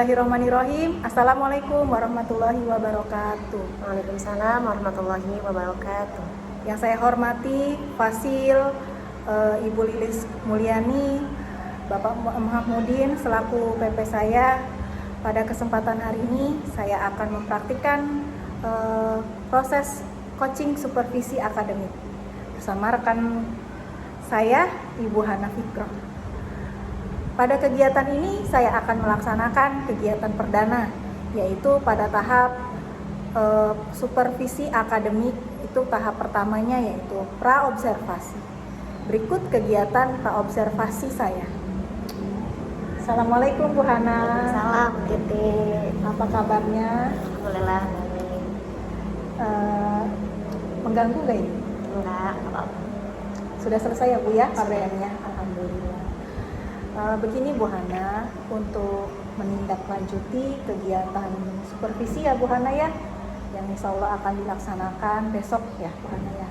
Bismillahirrahmanirrahim. Assalamualaikum warahmatullahi wabarakatuh. Waalaikumsalam warahmatullahi wabarakatuh. Yang saya hormati Fasil, Ibu Lilis Mulyani, Bapak Mahmudin selaku PP saya. Pada kesempatan hari ini saya akan mempraktikkan proses coaching supervisi akademik bersama rekan saya, Ibu Hana Fikroh. Pada kegiatan ini saya akan melaksanakan kegiatan perdana, yaitu pada tahap supervisi akademik. Itu tahap pertamanya yaitu praobservasi. Berikut kegiatan praobservasi saya. Assalamualaikum Bu Hana. Salam Titi. Apa kabarnya? Alhamdulillah baik. Mengganggu gak ini? Enggak apa-apa. Sudah selesai ya Bu ya KBM-nya? Alhamdulillah. Begini Bu Hana, untuk menindaklanjuti kegiatan supervisi ya Bu Hana ya, yang insya Allah akan dilaksanakan besok ya Bu Hana ya.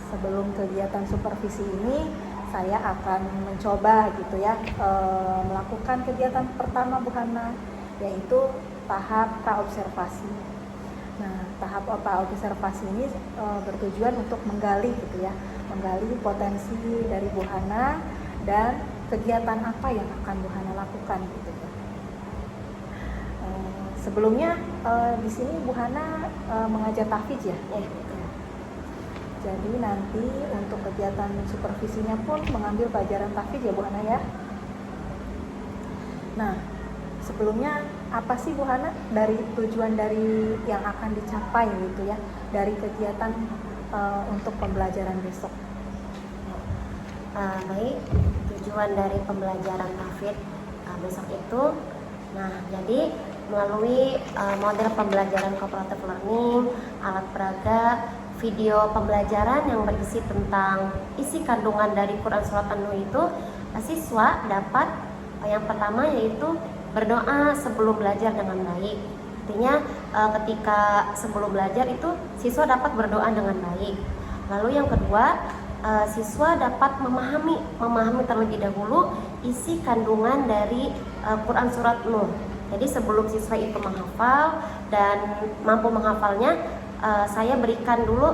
Sebelum kegiatan supervisi ini, saya akan mencoba gitu ya, melakukan kegiatan pertama Bu Hana, yaitu tahap praobservasi. Nah, tahap praobservasi ini bertujuan untuk menggali gitu ya, menggali potensi dari Bu Hana dan kegiatan apa yang akan Bu Hana lakukan gitu ya. Sebelumnya di sini Bu Hana mengajar tahfidz ya. Jadi nanti untuk kegiatan supervisinya pun mengambil pelajaran tahfidz ya Bu Hana ya. Nah, sebelumnya apa sih Bu Hana dari tujuan dari yang akan dicapai gitu ya dari kegiatan untuk pembelajaran besok? Baik, tujuan dari pembelajaran tahfidz besok itu, nah jadi melalui model pembelajaran cooperative learning, alat peraga, video pembelajaran yang berisi tentang isi kandungan dari Quran Surat An-Nur itu, siswa dapat yang pertama yaitu berdoa sebelum belajar dengan baik. Artinya ketika sebelum belajar itu siswa dapat berdoa dengan baik. Lalu yang kedua, siswa dapat memahami terlebih dahulu isi kandungan dari Quran Surat Nur. Jadi sebelum siswa itu menghafal dan mampu menghafalnya, saya berikan dulu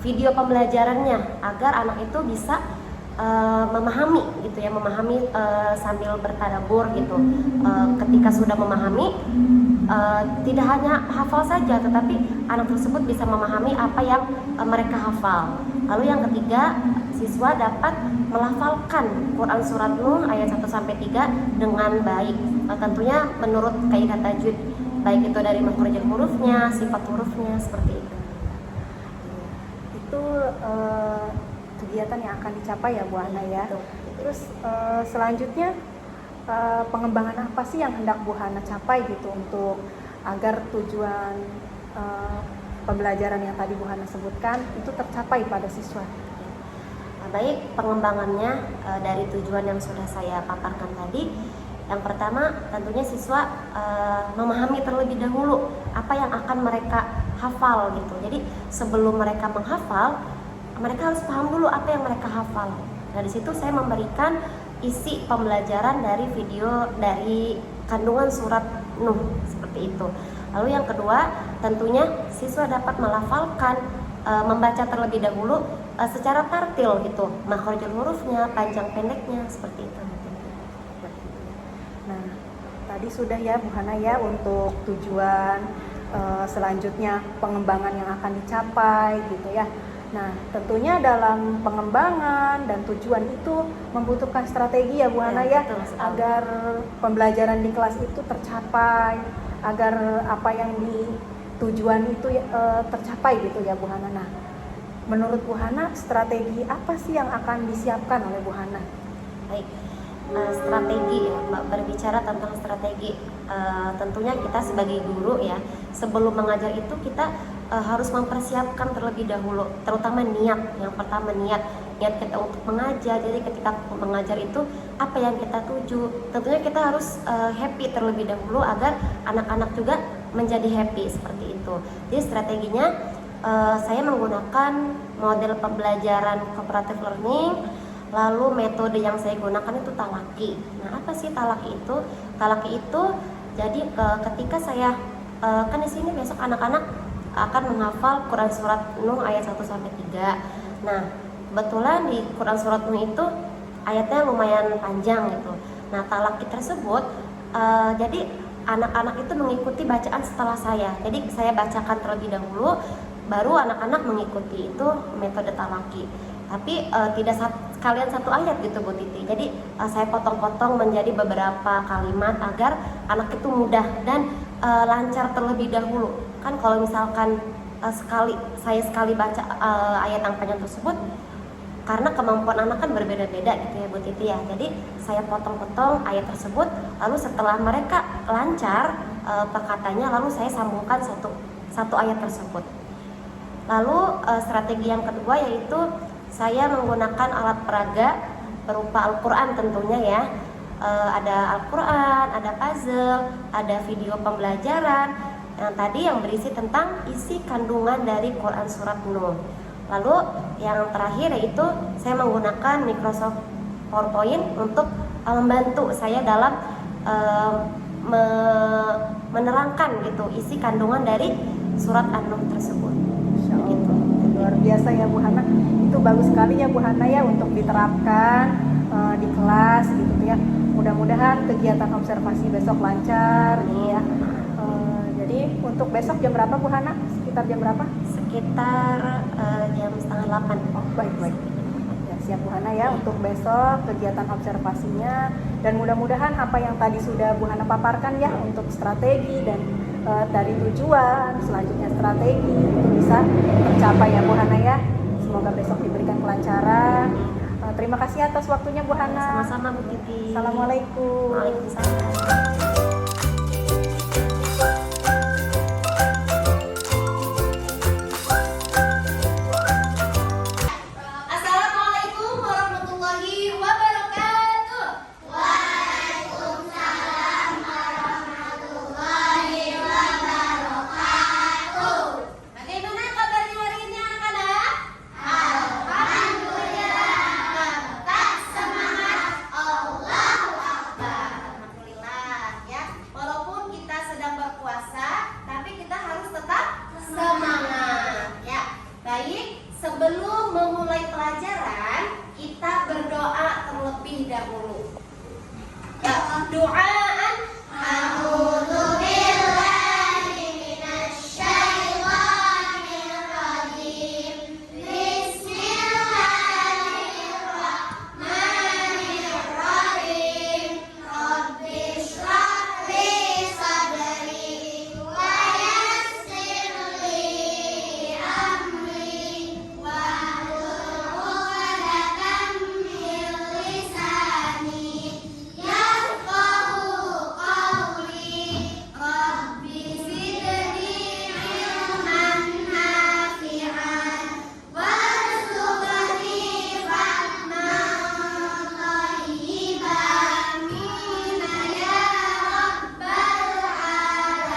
video pembelajarannya agar anak itu bisa memahami gitu ya, memahami sambil bertadabbur gitu. Ketika sudah memahami, tidak hanya hafal saja, tetapi anak tersebut bisa memahami apa yang mereka hafal. Lalu yang ketiga, siswa dapat melafalkan Quran Surat Nur ayat 1-3 dengan baik. Tentunya menurut kaidah tajwid, baik itu dari makhrajul hurufnya, sifat hurufnya, seperti itu. Itu kegiatan yang akan dicapai ya Bu Hana ya. Terus selanjutnya pengembangan apa sih yang hendak Bu Hana capai gitu untuk agar tujuan pembelajaran yang tadi Bu Hana sebutkan itu tercapai pada siswa? Baik, pengembangannya dari tujuan yang sudah saya paparkan tadi. Yang pertama, tentunya siswa memahami terlebih dahulu apa yang akan mereka hafal gitu. Jadi sebelum mereka menghafal, mereka harus paham dulu apa yang mereka hafal. Nah, di situ saya memberikan isi pembelajaran dari video dari kandungan surat Nuh seperti itu. Lalu yang kedua, tentunya siswa dapat melafalkan, membaca terlebih dahulu secara tartil gitu, makhrajul hurufnya, panjang pendeknya, seperti itu. Nah, tadi sudah ya Bu Hana ya untuk tujuan selanjutnya pengembangan yang akan dicapai gitu ya. Nah, tentunya dalam pengembangan dan tujuan itu membutuhkan strategi ya Bu Hana ya, agar pembelajaran di kelas itu tercapai, agar apa yang tujuan itu tercapai gitu ya Bu Hana. Nah, menurut Bu Hana strategi apa sih yang akan disiapkan oleh Bu Hana? Baik, strategi ya, berbicara tentang strategi, tentunya kita sebagai guru ya, sebelum mengajar itu kita harus mempersiapkan terlebih dahulu, terutama niat. Yang pertama niat kita untuk mengajar. Jadi ketika mengajar itu apa yang kita tuju, tentunya kita harus happy terlebih dahulu agar anak-anak juga menjadi happy, seperti itu. Jadi strateginya saya menggunakan model pembelajaran cooperative learning, Lalu metode yang saya gunakan itu talaki. Nah, apa sih talaki itu? Talaki itu jadi ketika saya kan di sini besok anak-anak akan menghafal Quran surat Nuh ayat 1 sampai 3. Nah, kebetulan di Quran surat Nuh itu ayatnya lumayan panjang gitu. Nah, talaki tersebut jadi anak-anak itu mengikuti bacaan setelah saya. Jadi saya bacakan terlebih dahulu, baru anak-anak mengikuti. Itu metode talaki. Tapi tidak kalian satu ayat gitu Bu Titi. Jadi saya potong-potong menjadi beberapa kalimat agar anak itu mudah dan lancar terlebih dahulu. Kan kalau misalkan saya sekali baca ayat yang panjang tersebut, karena kemampuan anak kan berbeda-beda gitu ya Bu Titi ya. Jadi saya potong-potong ayat tersebut, lalu setelah mereka lancar perkataannya, lalu saya sambungkan satu ayat tersebut. Lalu strategi yang kedua yaitu saya menggunakan alat peraga berupa Al-Quran tentunya ya. Ada Al-Quran, ada puzzle, ada video pembelajaran yang tadi yang berisi tentang isi kandungan dari Quran surat Nuh. Lalu yang terakhir yaitu saya menggunakan Microsoft PowerPoint untuk membantu saya dalam menerangkan gitu isi kandungan dari surat An-Nuh tersebut. Gitu. Luar biasa ya Bu Hana. Itu bagus sekali ya Bu Hana ya untuk diterapkan di kelas gitu ya. Mudah-mudahan kegiatan observasi besok lancar nih ya. Jadi untuk besok jam berapa Bu Hana? Sekitar jam berapa? Sekitar jam 7:30. Oh, baik. Ya, siap Bu Hana ya untuk besok kegiatan observasinya, dan mudah-mudahan apa yang tadi sudah Bu Hana paparkan ya untuk strategi dan dari tujuan selanjutnya strategi itu bisa tercapai ya Bu Hana ya. Semoga besok diberikan kelancaran. Terima kasih atas waktunya Bu Hana. Sama-sama Bu Titi. Assalamualaikum. Waalaikumsalam. Assalamualaikum warahmatullahi wabarakatuh. Bagaimana kabarnya hari ini anak-anak? Alhamdulillah. Tetap semangat. Allahu Akbar. Alhamdulillah ya. Walaupun kita sedang berpuasa, tapi kita harus tetap semangat ya. Baik, sebelum memulai pelajaran, kita berdoa terlebih dahulu. Ya, doaan. A'udzu billahi minasyaitonir rajim. Bismillahirrahmanirrahim. Rabbi shrah li sadri wa yassir li amri wahlul 'uqdatam min lisani yafqahu qawli. Rabbi zidni ilman nafi'an warzuqni fahman thayyiban minna ya rabbal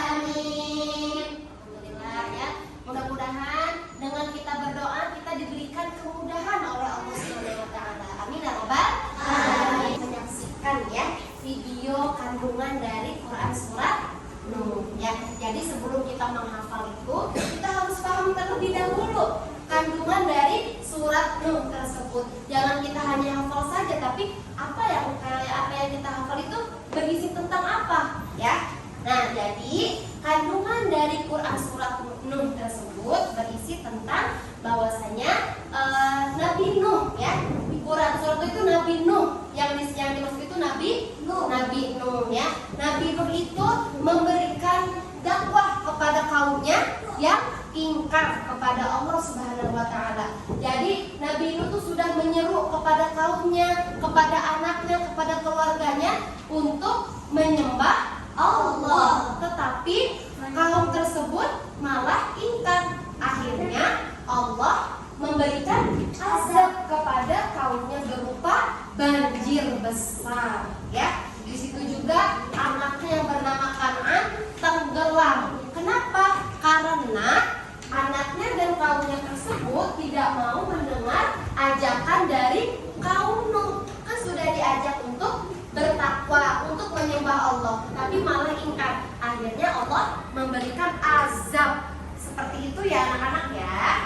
alamin. Alhamdulillah ya. Mudah-mudahan dengan kita berdoa kita diberikan kemudahan oleh Allah Subhanahu wa taala. Amin ya rabbal alamin. Menyaksikan ya video kandungan dari Quran surat Nuh ya. Jadi sebelum kita menghafal itu, kita harus paham terlebih dahulu kandungan dari surat Nuh tersebut. Jangan kita hanya hafal saja, tapi apa yang kita hafal itu berisi tentang apa ya. Nah, jadi kandungan dari Quran surat Nuh tersebut berisi tentang bahwasanya Nabi Nuh ya. Di Quran surat itu Nabi Nuh yang dimaksud itu Nabi Nuh ya. Nabi Nuh itu memberikan dakwah kepada kaumnya yang ingkar kepada Allah Subhanahu wa taala. Jadi Nabi Nuh itu sudah menyeru kepada kaumnya, kepada anaknya, kepada keluarganya untuk menyembah Allah. Tetapi kaum tersebut malah ingkar. Akhirnya Allah memberikan azab kepada kaumnya berupa banjir besar ya. Di situ juga anaknya yang bernama Kan'an tenggelam. Kenapa? Karena anaknya dan kaumnya tersebut tidak mau mendengar ajakan dari kaum Allah memberikan azab. Seperti itu ya anak-anak ya.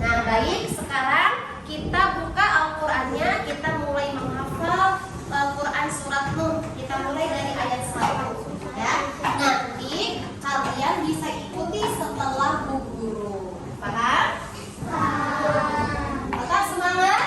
Nah baik, sekarang kita buka Al-Qur'annya, kita mulai menghafal Al-Quran surat Nuh. Kita mulai dari ayat 1 ya. Nanti kalian bisa ikuti setelah Bu Guru. Paham? Tetap semangat?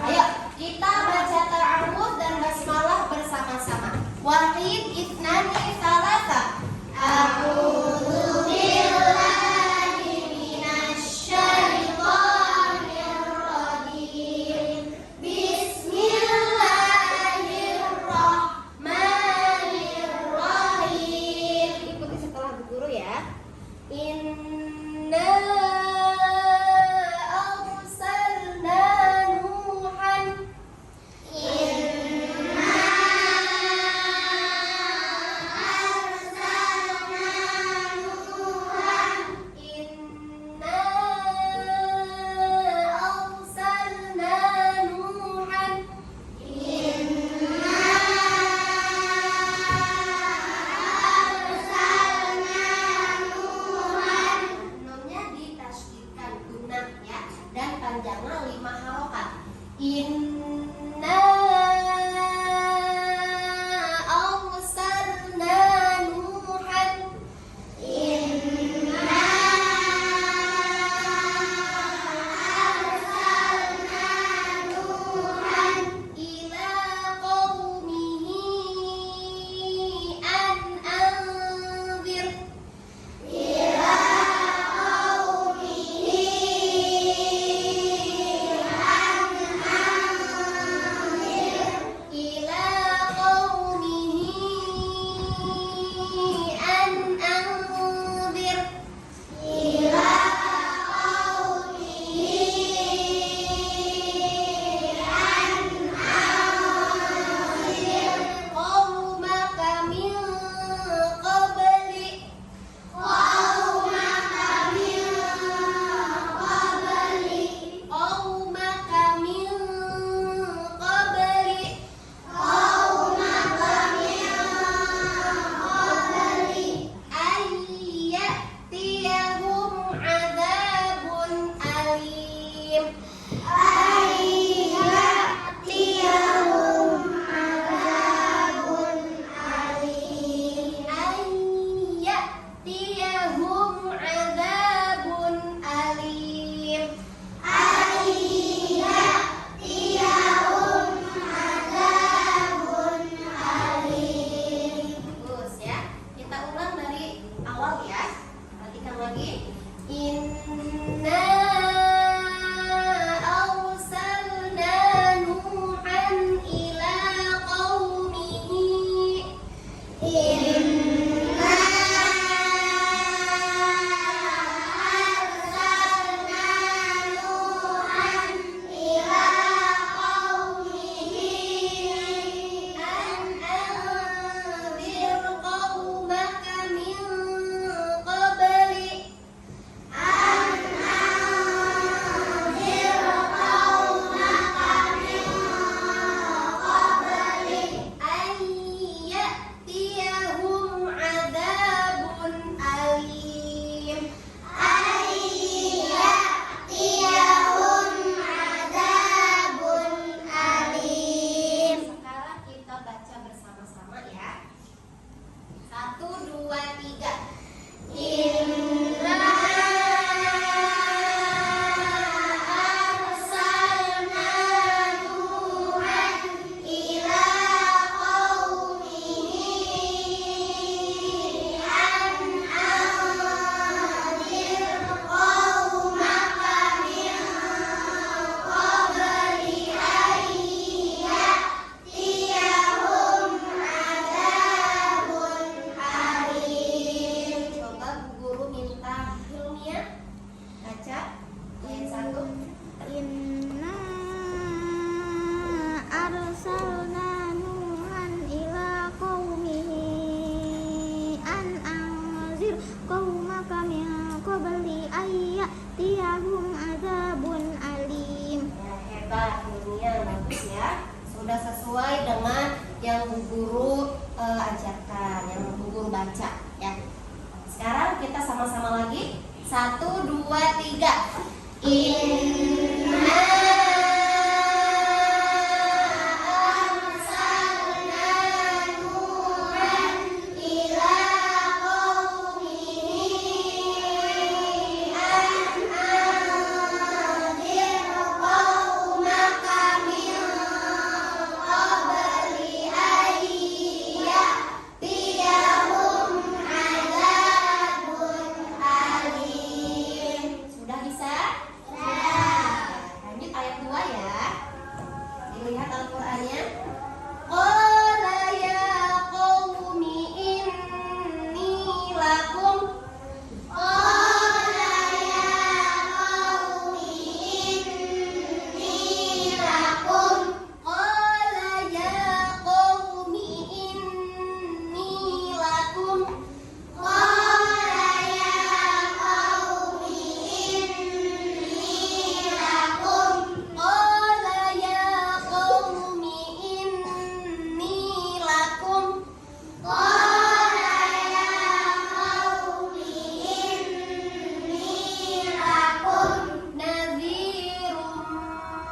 Ayo kita baca ta'awudz dan basmalah bersama-sama. Wahid, itnani, thalatha. A'udzu billahi minasy syaithanir rajim. Bismillahirrahmanirrahim. Ikuti setelah Bu Guru ya. Inna arsalna Nuhan. Inna arsalna Nuhan. Inna arsalna Nuhan. Inna arsalna Nuhan. Nunnya ditasydidkan gunah ya, dan panjangnya 5 harokat. Inna arsalna Nuhan. Inna arsalna Nuhan ila qaumihi an anzir. Ila qaumihi an anzir. Ila qaumihi an anzir. Ila qaumaka min qabli. Qaumaka min qabli. Qaumaka min qabli. Qaumaka min qabli. Ayyatiyahum adzabun alim. Ayyatiyahum adzabun alim. Ayyatiyahum adzabun alim. Ayyatiyahum adzabun alim. Bagus ya. Kita ulang dari awal ya. Perhatikan lagi. Inna arsalna Nuhan ila qaumihi. Inna arsalna Nuhan ila qaumihi an anzir qaumaka min qabli. An anzir qaumaka min qabli. Ayyatiyahum adzabun alim. Ayyatiyahum adzabun alim. Sekarang kita baca bersama-sama ya. 1, 2, 3. Inna arsalna Nuhan ila qaumihi an anzir qaumaka min qabli ayyatiyahum adzabun alim. Coba Bu Guru minta Hilmia baca ayat 1. Inna arsalna Nuhan ila qaumihi an anzir qaumaka min qabli ayyatiyahum adzabun alim. Ya, hebat Hilmia, bagus ya. Sudah sesuai dengan yang Bu Guru ajarkan, yang Bu Guru membaca ya. Sekarang kita sama-sama lagi. 1, 2, 3. Inna sudah bisa? Lanjut ayat 2 ya. Dilihat Al-Qur'annya. Qala ya qaumi inni lakum. Qala ya qaumi inni lakum. Qala ya qaumi inni lakum. Qala ya qaumi inni lakum. Qala ya qaumi inni lakum. Qala ya qaumi inni lakum nadhirum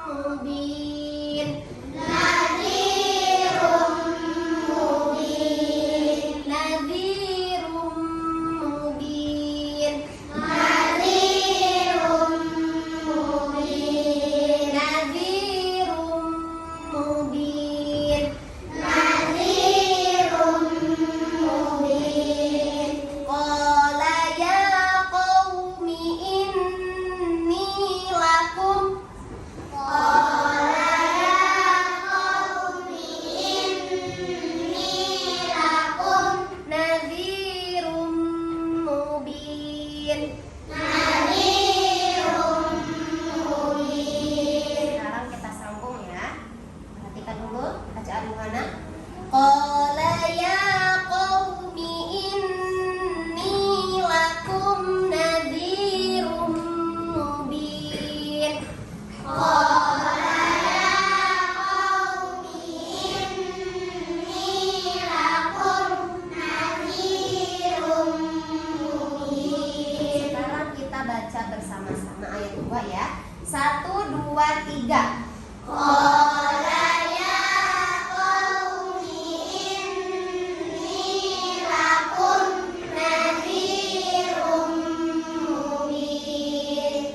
mubin. Nadhirum mubin. Nadhirum mubin. Nadhirum mubin. Nadhirum mubin. Nadhirum mubin. Qala ya qaumi inni lakum. Qala ya qaumi inni lakum nadhirum mubin. Nadhirum mubin. Sekarang kita sambung ya. Perhatikan dulu bacaan Yuhana. Qala ya qaumi inni lakum nadhirum mubin. Qala ya qaumi inni lakum nadhirum mubin. Sekarang kita baca bersama-sama ayat 2 ya. 1, 2, 3. Qala ya qaumi inni lakum nadhirum mubin.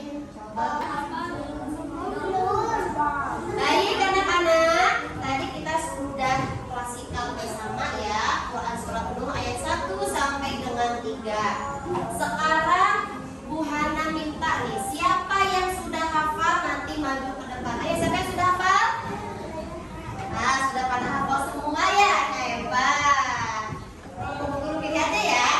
Baik anak-anak, tadi kita sudah klasikal bersama ya Quran Surat Nuh ayat 1 sampai dengan 3. Sekarang Bu Hana minta nih, siapa yang sudah hafal nanti maju ke depan. Ayo, siapa yang sudah hafal? Nah, sudah pada hafal semua ya? Hebat. Guru pilih aja ya.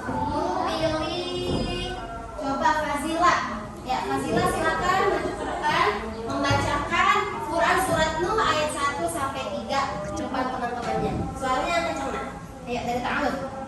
Guru pilih. Coba Fazila. Ya, Fazila silakan maju ke depan membacakan Quran Surat Nuh ayat 1 sampai 3 depan teman-temannya. Suaranya kencang nah. Ayo dari ta'awud.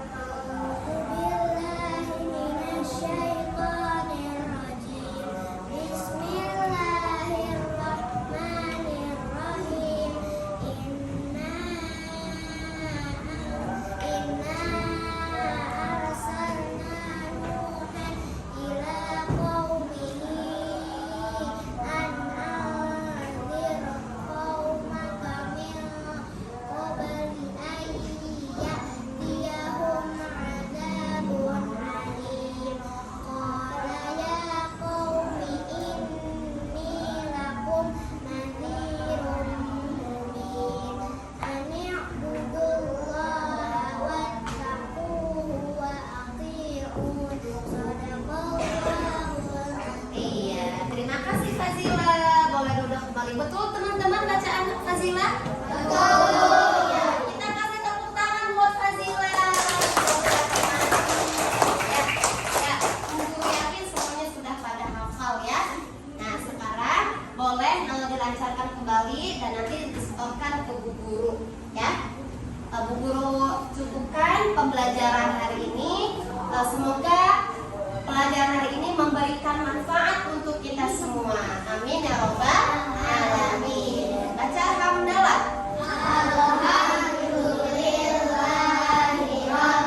Betul teman-teman bacaan Fazila? Betul. Ya, kita kasih tepuk tangan buat Fazila. Ya, Guru yakin semuanya sudah pada hafal ya. Nah, sekarang boleh dilancarkan kembali dan nanti disetorkan ke Bu Guru ya. Bu Guru cukupkan pembelajaran hari ini. Semoga pelajaran hari ini memberikan manfaat untuk kita semua. Amin ya robbal alamin. Baca hamdalah. Alhamdulillahirabbil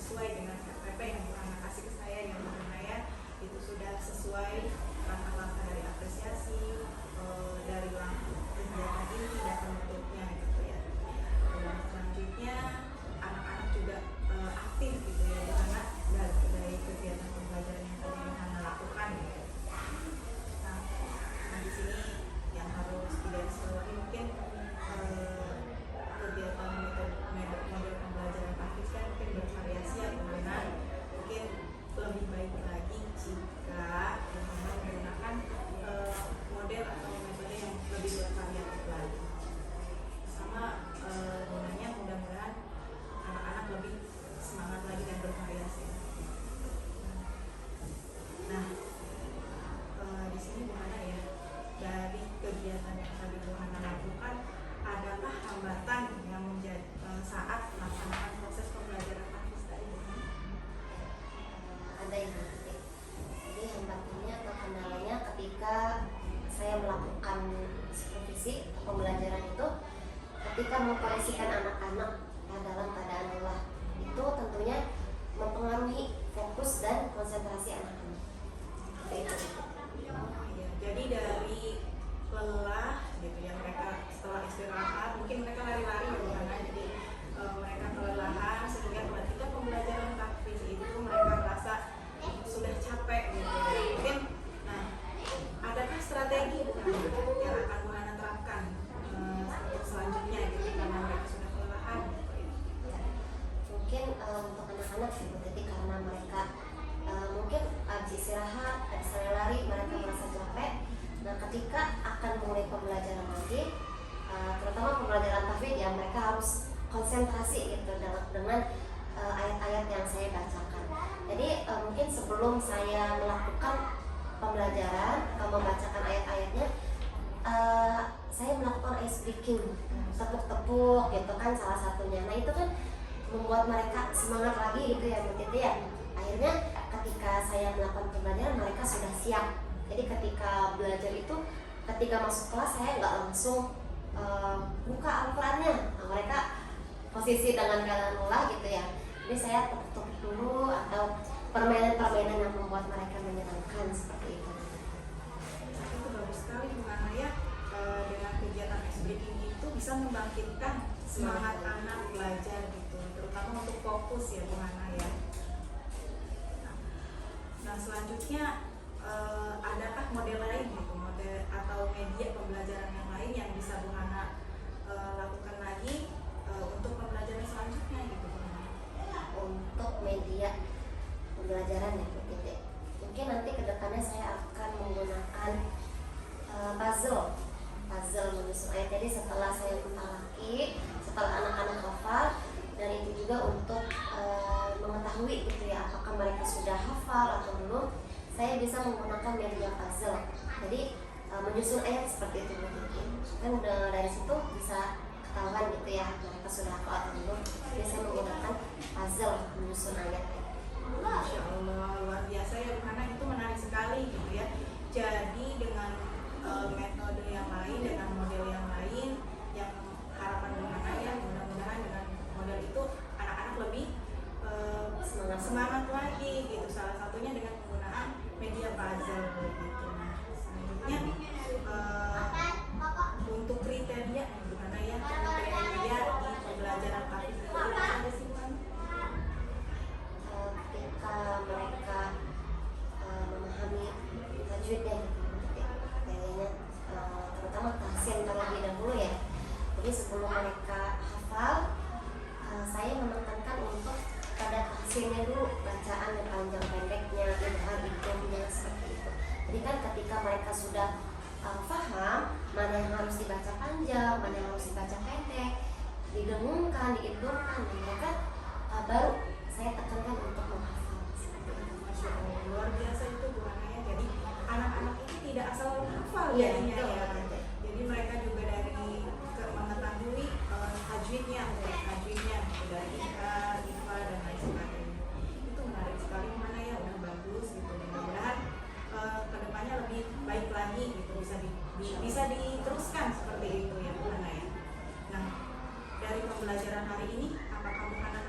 sesuai dengan KPP yang Bu Hana kasih ke saya yang mana ya, itu sudah sesuai langkah-langkah dari apresiasi dari langkah kegiatan ini dan penutupnya gitu ya. Dan selanjutnya anak-anak juga aktif gitu ya, karena dari kegiatan pembelajaran yang tadi Bu Hana lakukan gitu. Nah di sini yang harus digarisbawahi mungkin kegiatan model pembelajaran praktis kan mungkin bervariasi ya, karena mungkin lebih baik lagi jika menggunakan model atau metode yang lebih bervariatif lagi. Sama gunanya mudah-mudahan anak-anak lebih semangat lagi dan bervariasi. Nah, di sini Bu Hana ya, dari kegiatan yang tadi Bu Hana lakukan, adakah hambatan yang menjadi saat melaksanakan proses pembelajaran praktis tadi Bu Hana? Ada yang nanti. Jadi hambatannya atau kendalanya ketika saya melakukan supervisi atau pembelajaran itu, ketika mengkondisikan anak-anak dalam keadaan lelah, itu tentunya mempengaruhi fokus dan konsentrasi anak-anak. Ya, jadi dari lelah gitu ya, mereka setelah istirahat mungkin mereka lari-lari ya Bu Hana, jadi mereka kelelahan sehingga ketika pembelajaran praktis itu mereka merasa sudah capek gitu ya. Mungkin nah adakah strategi Bu Hana yang akan Bu Hana terapkan untuk selanjutnya gitu karena mereka sudah kelelahan gitu ya. Mungkin untuk anak-anak Ibu Titi, karena mereka mungkin habis istirahat, habis lari, mereka merasa capek. Nah, ketika akan mulai pembelajaran lagi, terutama pembelajaran tahfidz ya, mereka harus konsentrasi gitu dengan ayat-ayat yang saya bacakan. Jadi mungkin sebelum saya melakukan pembelajaran, membacakan ayat-ayatnya, saya melakukan ice breaking, tepuk-tepuk gitu kan salah satunya. Nah itu kan membuat mereka semangat lagi gitu ya Bu Titi ya. Akhirnya ketika saya melakukan pembelajaran, mereka sudah siap. Jadi ketika belajar itu, ketika masuk kelas saya nggak langsung buka Al-Qurannya. Nah, mereka posisi dengan keadaan lelah gitu ya. Jadi saya tepuk-tepuk dulu atau permainan-permainan yang membuat mereka menyenangkan seperti itu. Itu bagus sekali Bu Hana ya, dengan kegiatan ice breaking itu bisa membangkitkan semangat anak belajar gitu, terutama untuk fokus ya Bu Hana ya. Nah selanjutnya adakah model lain gitu, model atau media pembelajaran yang lain yang bisa Bu Hana lakukan lagi untuk pembelajaran selanjutnya gitu Bu Hana? Untuk media pembelajaran ya Bu Titi, mungkin nanti kedepannya saya akan menggunakan puzzle menyusun ayat. Jadi setelah saya mentalaki, setelah anak-anak hafal, dan itu juga untuk mengetahui gitu ya apakah mereka sudah hafal atau belum, saya bisa menggunakan media puzzle. Jadi menyusun ayat seperti itu Bu Titi. Kan dari situ bisa ketahuan gitu ya mereka sudah hafal atau belum. Jadi saya menggunakan puzzle menyusun ayat. Masya Allah, luar biasa ya Bu Hana, itu menarik sekali gitu ya. Jadi dengan metode yang lain, dengan model yang lain, yang harapan Bu Hana ya, mudah-mudahan dengan model itu anak-anak lebih semangat lagi gitu. Salah satunya dengan penggunaan media puzzle gitu. Nah selanjutnya untuk kriteria Bu Hana ya, kriteria di pembelajaran praktis itu ada sih Bu Hana? Ketika mereka memahami tajwid dan kayaknya terutama tahsin terlebih dahulu ya. Jadi sebelum mereka hafal, saya menekankan untuk pada tahsinnya dulu, bacaan yang panjang pendeknya, idhar idhomnya seperti itu. Jadi kan ketika mereka sudah paham mana yang harus dibaca panjang, mana yang harus dibaca pendek, didengungkan, diidhomkan, mereka baru saya tekankan untuk menghafal seperti itu. Masya Allah, luar biasa itu Bu Hana ya. Jadi anak-anak ini tidak asal hafal Iya, jadinya betul, ya. betul. Jadi mereka juga dari mengetahui tajwidnya dari IKA, IFA dan lain sebagainya. Itu menarik sekali Bu Hana ya, udah bagus gitu. Mudah-mudahan kedepannya lebih baik lagi gitu, bisa diteruskan seperti itu ya Bu Hana ya. Nah dari pembelajaran hari ini, apakah Bu Hana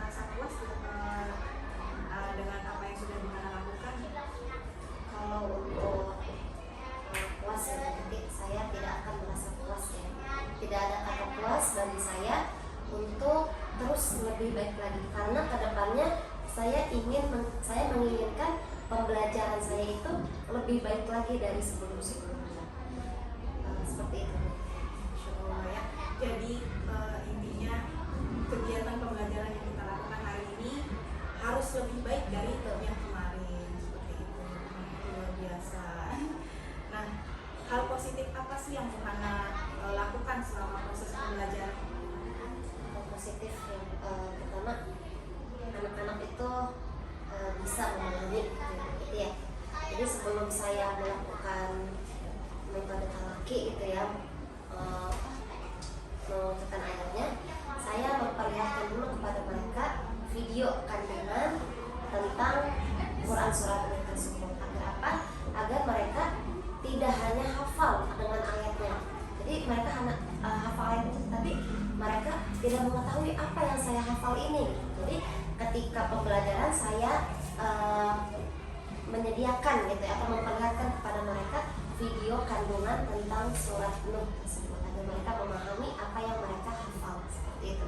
saya menginginkan pembelajaran saya itu lebih baik lagi dari sebelum-sebelumnya. Seperti itu. Masya Allah ya. Jadi intinya kegiatan pembelajaran yang kita lakukan hari ini harus lebih baik dari yang kemarin. Seperti itu. Luar biasa. Nah, hal positif apa sih yang Bu Hana lakukan selama proses pembelajaran? Hal positif yang pertama, anak-anak itu bisa memahami gitu ya. Jadi sebelum saya melakukan metode talaki gitu ya, mengucapkan ayatnya, saya memperlihatkan dulu kepada mereka video kandungan tentang Quran surat An tersebut. Agar apa? Agar mereka tidak hanya hafal dengan ayatnya. Jadi mereka hanya hafal ayat itu, tapi mereka tidak mengetahui apa yang saya hafal ini. Jadi ketika pembelajaran saya menyediakan gitu atau memperlihatkan kepada mereka video kandungan tentang surat Nuh tersebut agar mereka memahami apa yang mereka hafal. Seperti itu.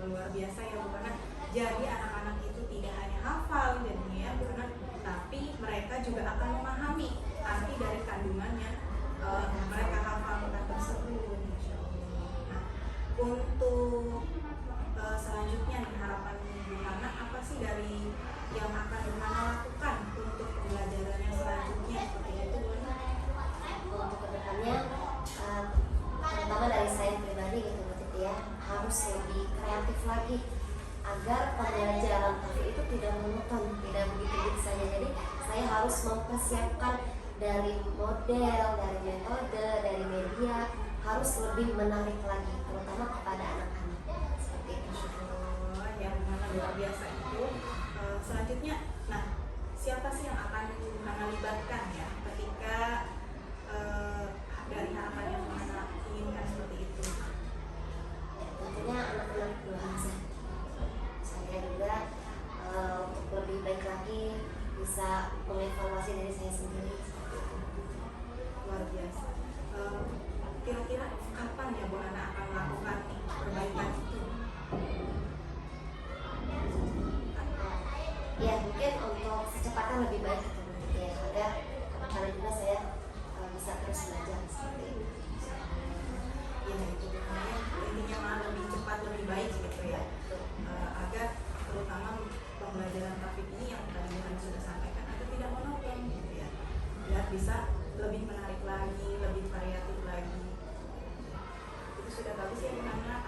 Luar biasa ya Bu Hana. Jadi anak-anak itu tidak hanya hafal jadinya Bu Hana, tapi mereka juga akan memahami arti dari kandungan yang mereka hafalkan tersebut. Masya Allah. Nah, untuk selanjutnya nih harapan Bu Hana apa sih dari yang akan Bu Hana lakukan untuk pembelajaran yang selanjutnya seperti itu Bu Hana? Untuk kedepannya, terutama dari saya pribadi gitu ya, harus lebih kreatif lagi agar pembelajaran TAFI itu tidak monoton, tidak begitu saja. Jadi saya harus mempersiapkan dari model, dari metode, dari media, harus lebih menarik lagi, terutama kepada anak-anak. Seperti itu. Yang mana luar biasa itu. Selanjutnya, nah siapa sih yang akan Bu Hana libatkan ya ketika dari harapan yang Bu Hana inginkan seperti itu? Tentunya anak-anak belajar. Saya juga untuk lebih baik lagi bisa mengevaluasi diri saya sendiri. Luar biasa. Kira-kira kapan ya Bu Hana akan melakukan perbaikan itu? Ya mungkin untuk secepatnya lebih baik gitu ya, agar karena juga saya bisa terus belajar seperti itu. Ya itu intinya malah lebih cepat lebih baik gitu ya. Agar terutama pembelajaran tafsir ini yang tadi Bu Hana sudah sampaikan agar tidak monoton gitu ya. Biar bisa lebih menarik lagi, lebih variatif lagi. Itu sudah bagus ya Bu Hana.